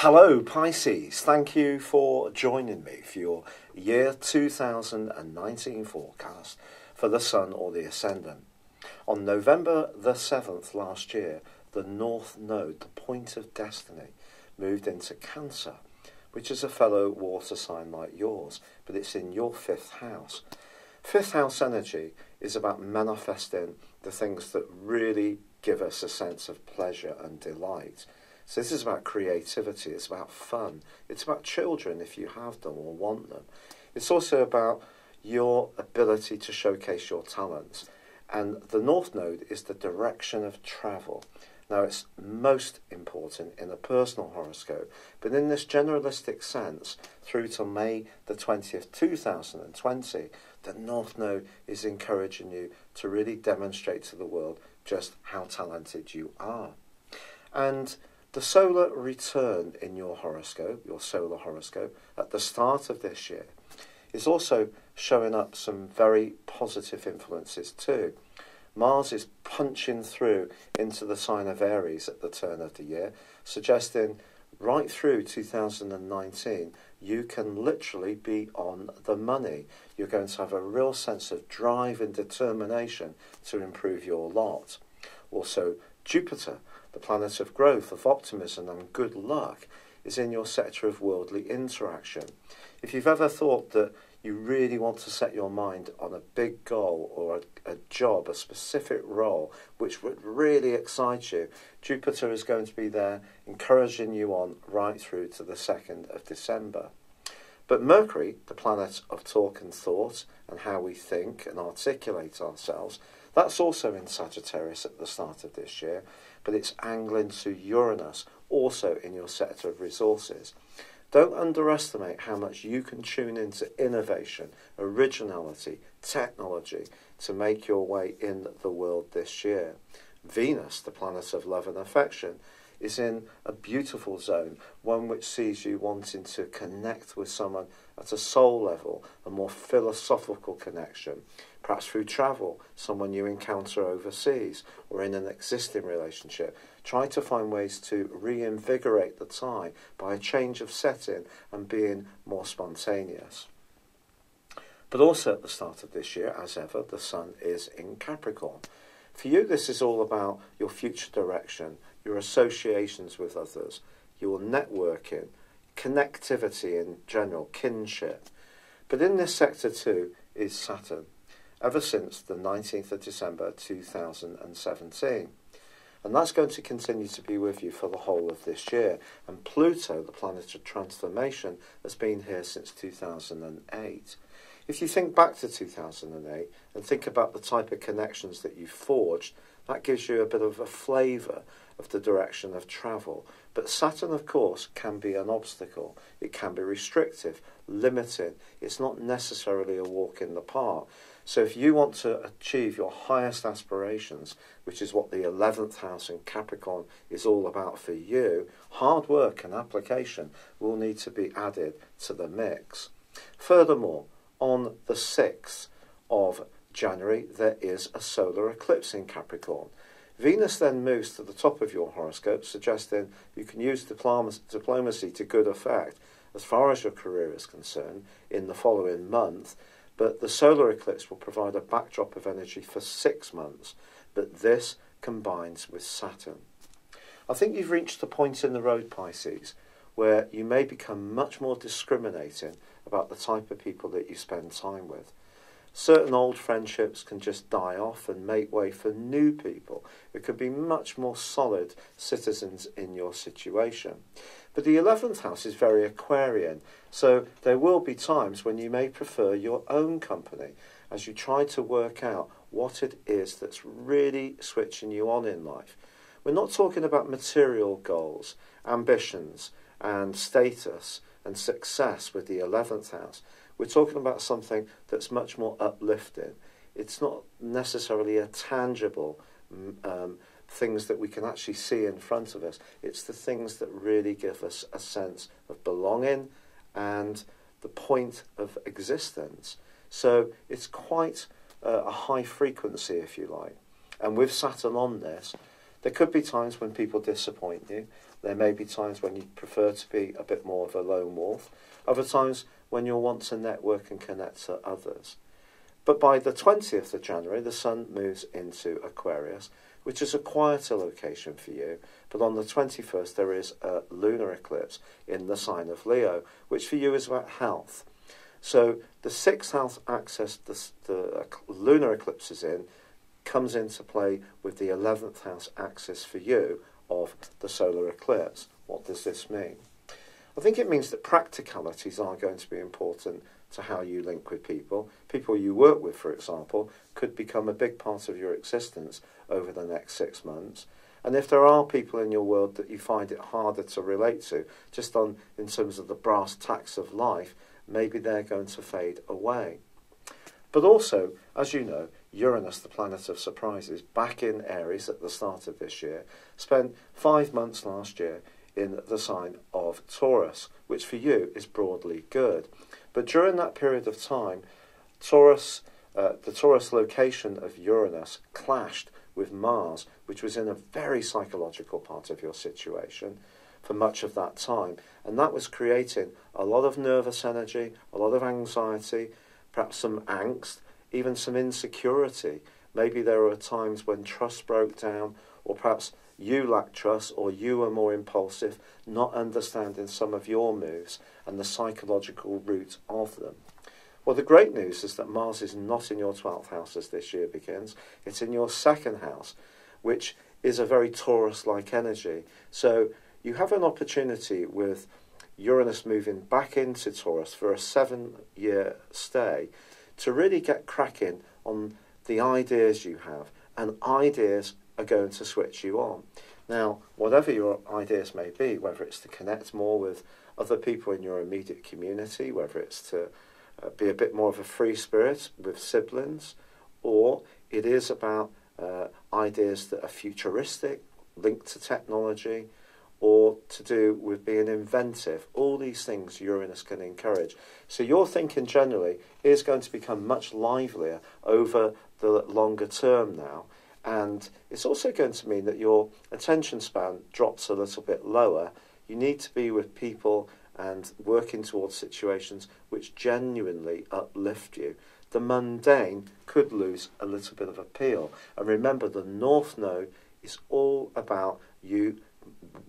Hello Pisces, thank you for joining me for your year 2019 forecast for the Sun or the Ascendant. On November the 7th last year, the North Node, the point of destiny, moved into Cancer, which is a fellow water sign like yours, but it's in your 5th house. 5th house energy is about manifesting the things that really give us a sense of pleasure and delight. So this is about creativity, it's about fun, it's about children if you have them or want them. It's also about your ability to showcase your talents. And the North Node is the direction of travel. Now it's most important in a personal horoscope, but in this generalistic sense, through to May the 20th, 2020, the North Node is encouraging you to really demonstrate to the world just how talented you are. And the solar return in your horoscope, your solar horoscope, at the start of this year is also showing up some very positive influences too. Mars is punching through into the sign of Aries at the turn of the year, suggesting right through 2019 you can literally be on the money. You're going to have a real sense of drive and determination to improve your lot. Also, Jupiter, the planet of growth, of optimism and good luck, is in your sector of worldly interaction. If you've ever thought that you really want to set your mind on a big goal or a job, a specific role, which would really excite you, Jupiter is going to be there encouraging you on right through to the 2nd of December. But Mercury, the planet of talk and thought and how we think and articulate ourselves, that's also in Sagittarius at the start of this year, but it's angling to Uranus, also in your sector of resources. Don't underestimate how much you can tune into innovation, originality, technology to make your way in the world this year. Venus, the planet of love and affection, is in a beautiful zone, one which sees you wanting to connect with someone at a soul level, a more philosophical connection, perhaps through travel, someone you encounter overseas, or in an existing relationship. Try to find ways to reinvigorate the tie by a change of setting and being more spontaneous. But also at the start of this year, as ever, the Sun is in Capricorn. For you, this is all about your future direction, your associations with others, your networking, connectivity in general, kinship. But in this sector too is Saturn, ever since the 19th of December 2017. And that's going to continue to be with you for the whole of this year. And Pluto, the planet of transformation, has been here since 2008. If you think back to 2008 and think about the type of connections that you forged, that gives you a bit of a flavour of the direction of travel. But Saturn, of course, can be an obstacle. It can be restrictive, limiting. It's not necessarily a walk in the park. So if you want to achieve your highest aspirations, which is what the 11th house in Capricorn is all about for you, hard work and application will need to be added to the mix. Furthermore, on the 6th of January, there is a solar eclipse in Capricorn. Venus then moves to the top of your horoscope, suggesting you can use diplomacy to good effect as far as your career is concerned in the following month. But the solar eclipse will provide a backdrop of energy for 6 months. But this combines with Saturn. I think you've reached a point in the road, Pisces, where you may become much more discriminating about the type of people that you spend time with. Certain old friendships can just die off and make way for new people who could be much more solid citizens in your situation. But the 11th house is very Aquarian, so there will be times when you may prefer your own company as you try to work out what it is that's really switching you on in life. We're not talking about material goals, ambitions and status and success with the 11th house. We're talking about something that's much more uplifting. It's not necessarily a tangible things that we can actually see in front of us. It's the things that really give us a sense of belonging and the point of existence. So it's quite a high frequency, if you like. And with Saturn on this, There could be times when people disappoint you. There may be times when you prefer to be a bit more of a lone wolf. Other times when you'll want to network and connect to others. But by the 20th of January, the Sun moves into Aquarius, which is a quieter location for you. But on the 21st, there is a lunar eclipse in the sign of Leo, which for you is about health. So the 6th house axis the lunar eclipse is in comes into play with the 11th house axis for you of the solar eclipse. What does this mean? I think it means that practicalities are going to be important to how you link with people. People you work with, for example, could become a big part of your existence over the next 6 months. And if there are people in your world that you find it harder to relate to, just in terms of the brass tacks of life, maybe they're going to fade away. But also, as you know, Uranus, the planet of surprises, back in Aries at the start of this year, spent 5 months last year in the sign of Taurus, which for you is broadly good. But during that period of time, the Taurus location of Uranus clashed with Mars, which was in a very psychological part of your situation for much of that time. And that was creating a lot of nervous energy, a lot of anxiety, perhaps some angst, even some insecurity. Maybe there were times when trust broke down, or perhaps you lacked trust, or you were more impulsive, not understanding some of your moves and the psychological root of them. Well, the great news is that Mars is not in your 12th house as this year begins. It's in your 2nd house, which is a very Taurus-like energy. So you have an opportunity with Uranus moving back into Taurus for a 7-year stay to really get cracking on the ideas you have, and ideas are going to switch you on. Now, whatever your ideas may be, whether it's to connect more with other people in your immediate community, whether it's to be a bit more of a free spirit with siblings, or it is about ideas that are futuristic, linked to technology, or to do with being inventive. All these things Uranus can encourage. So your thinking generally is going to become much livelier over the longer term now. And it's also going to mean that your attention span drops a little bit lower. You need to be with people and working towards situations which genuinely uplift you. The mundane could lose a little bit of appeal. And remember, the North Node is all about you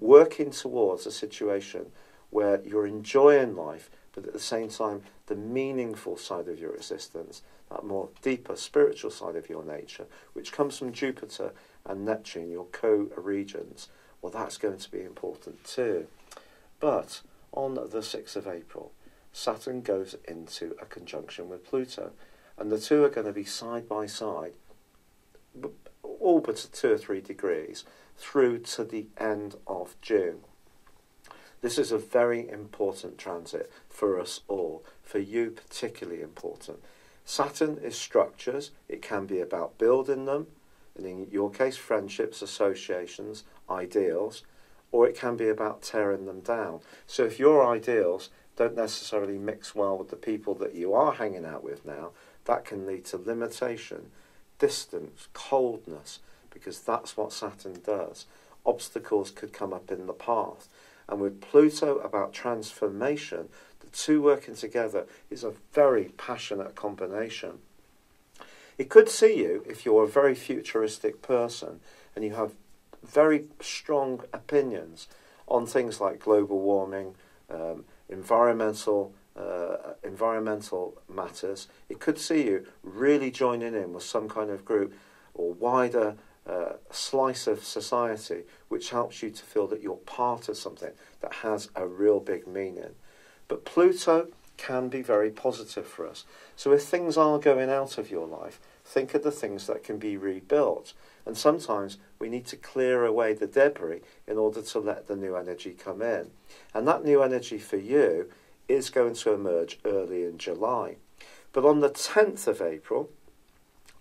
working towards a situation where you're enjoying life, but at the same time, the meaningful side of your existence, that more deeper spiritual side of your nature, which comes from Jupiter and Neptune, your co-regents, well, that's going to be important too. But on the 6th of April, Saturn goes into a conjunction with Pluto, and the two are going to be side by side, all but 2 or 3 degrees, through to the end of June. This is a very important transit for us all, for you particularly important. Saturn is structures. It can be about building them, and in your case, friendships, associations, ideals, or it can be about tearing them down. So if your ideals don't necessarily mix well with the people that you are hanging out with now, that can lead to limitation, distance, coldness, because that's what Saturn does. Obstacles could come up in the path. And with Pluto about transformation, the two working together is a very passionate combination. It could see you, if you're a very futuristic person and you have very strong opinions on things like global warming, environmental matters, it could see you really joining in with some kind of group or wider slice of society which helps you to feel that you're part of something that has a real big meaning. But Pluto can be very positive for us. So if things are going out of your life, think of the things that can be rebuilt. And sometimes we need to clear away the debris in order to let the new energy come in. And that new energy for you is going to emerge early in July. But on the 10th of April,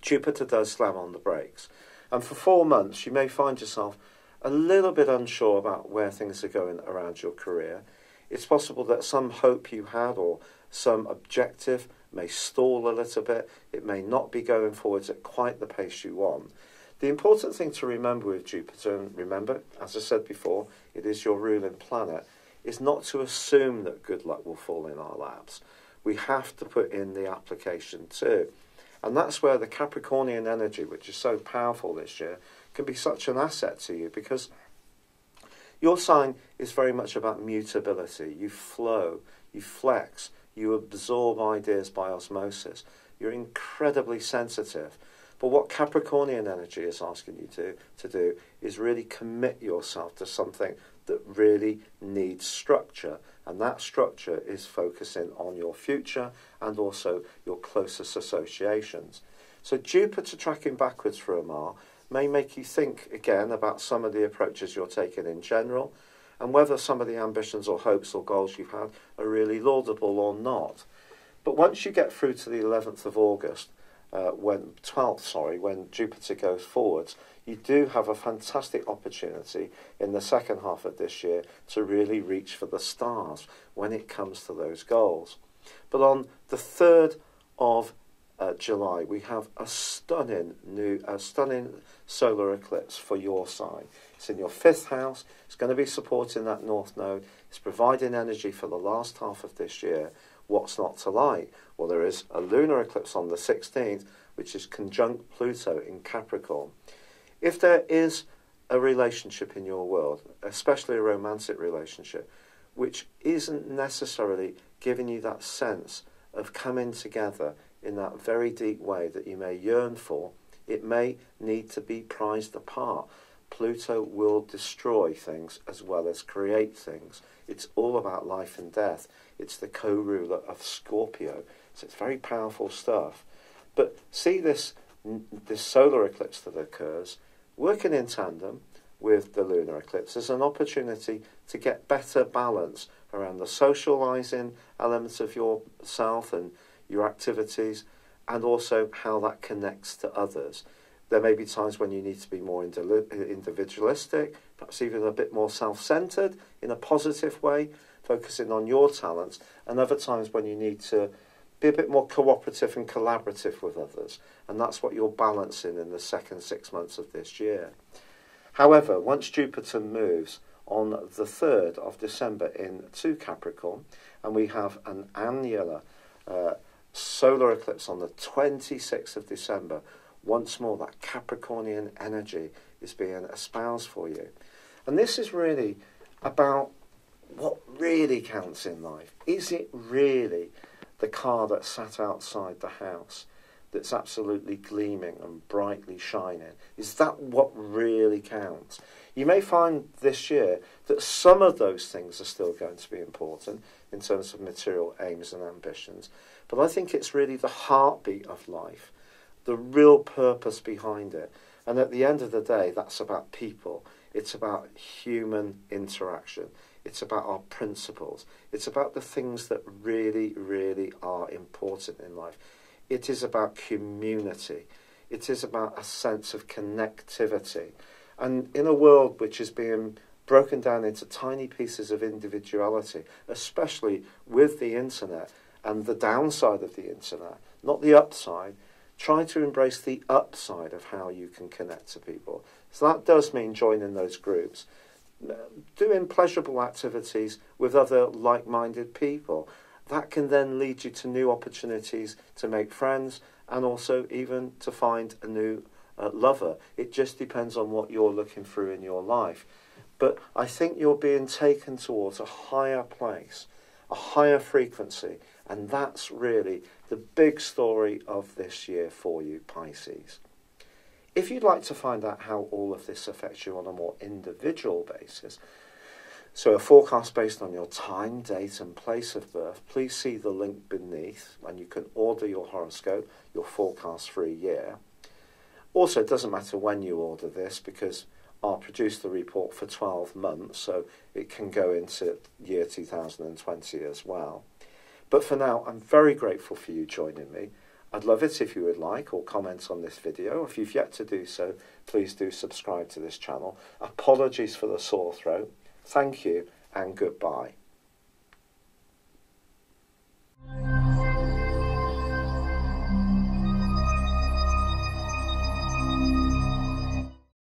Jupiter does slam on the brakes. And for 4 months, you may find yourself a little bit unsure about where things are going around your career. It's possible that some hope you had or some objective may stall a little bit. It may not be going forwards at quite the pace you want. The important thing to remember with Jupiter, and remember, as I said before, it is your ruling planet, is not to assume that good luck will fall in our laps. We have to put in the application too. And that's where the Capricornian energy, which is so powerful this year, can be such an asset to you, because your sign is very much about mutability. You flow, you flex, you absorb ideas by osmosis. You're incredibly sensitive. But what Capricornian energy is asking you to do is really commit yourself to something that really needs structure. And that structure is focusing on your future and also your closest associations. So Jupiter tracking backwards for a mile may make you think again about some of the approaches you're taking in general, and whether some of the ambitions or hopes or goals you've had are really laudable or not. But once you get through to the 11th of August, when Jupiter goes forwards, you do have a fantastic opportunity in the second half of this year to really reach for the stars when it comes to those goals. But on the 3rd of July, we have a stunning solar eclipse for your sign. It's in your 5th house. It's going to be supporting that North Node. It's providing energy for the last half of this year. What's not to like? Well, there is a lunar eclipse on the 16th, which is conjunct Pluto in Capricorn. If there is a relationship in your world, especially a romantic relationship, which isn't necessarily giving you that sense of coming together in that very deep way that you may yearn for, it may need to be prized apart. Pluto will destroy things as well as create things. It's all about life and death. It's the co-ruler of Scorpio. So it's very powerful stuff. But see this solar eclipse that occurs, working in tandem with the lunar eclipse, as an opportunity to get better balance around the socialising elements of yourself and your activities, and also how that connects to others. There may be times when you need to be more individualistic, perhaps even a bit more self-centred in a positive way, focusing on your talents, and other times when you need to be a bit more cooperative and collaborative with others. And that's what you're balancing in the second 6 months of this year. However, once Jupiter moves on the 3rd of December into Capricorn, and we have an annular solar eclipse on the 26th of December, once more that Capricornian energy is being espoused for you. And this is really about what really counts in life. Is it really the car that sat outside the house that's absolutely gleaming and brightly shining? Is that what really counts? You may find this year that some of those things are still going to be important in terms of material aims and ambitions, but I think it's really the heartbeat of life, the real purpose behind it. And at the end of the day, that's about people. It's about human interaction. It's about our principles. It's about the things that really, really are important in life. It is about community. It is about a sense of connectivity. And in a world which is being broken down into tiny pieces of individuality, especially with the internet and the downside of the internet, not the upside, try to embrace the upside of how you can connect to people. So that does mean joining those groups, doing pleasurable activities with other like-minded people. That can then lead you to new opportunities to make friends and also even to find a new lover. It just depends on what you're looking through in your life. But I think you're being taken towards a higher place, a higher frequency, and that's really the big story of this year for you, Pisces. If you'd like to find out how all of this affects you on a more individual basis, so a forecast based on your time, date and place of birth, please see the link beneath, and you can order your horoscope, your forecast for a year. Also, it doesn't matter when you order this, because I'll produce the report for 12 months, so it can go into year 2020 as well. But for now, I'm very grateful for you joining me. I'd love it if you would like or comment on this video. If you've yet to do so, please do subscribe to this channel. Apologies for the sore throat. Thank you and goodbye.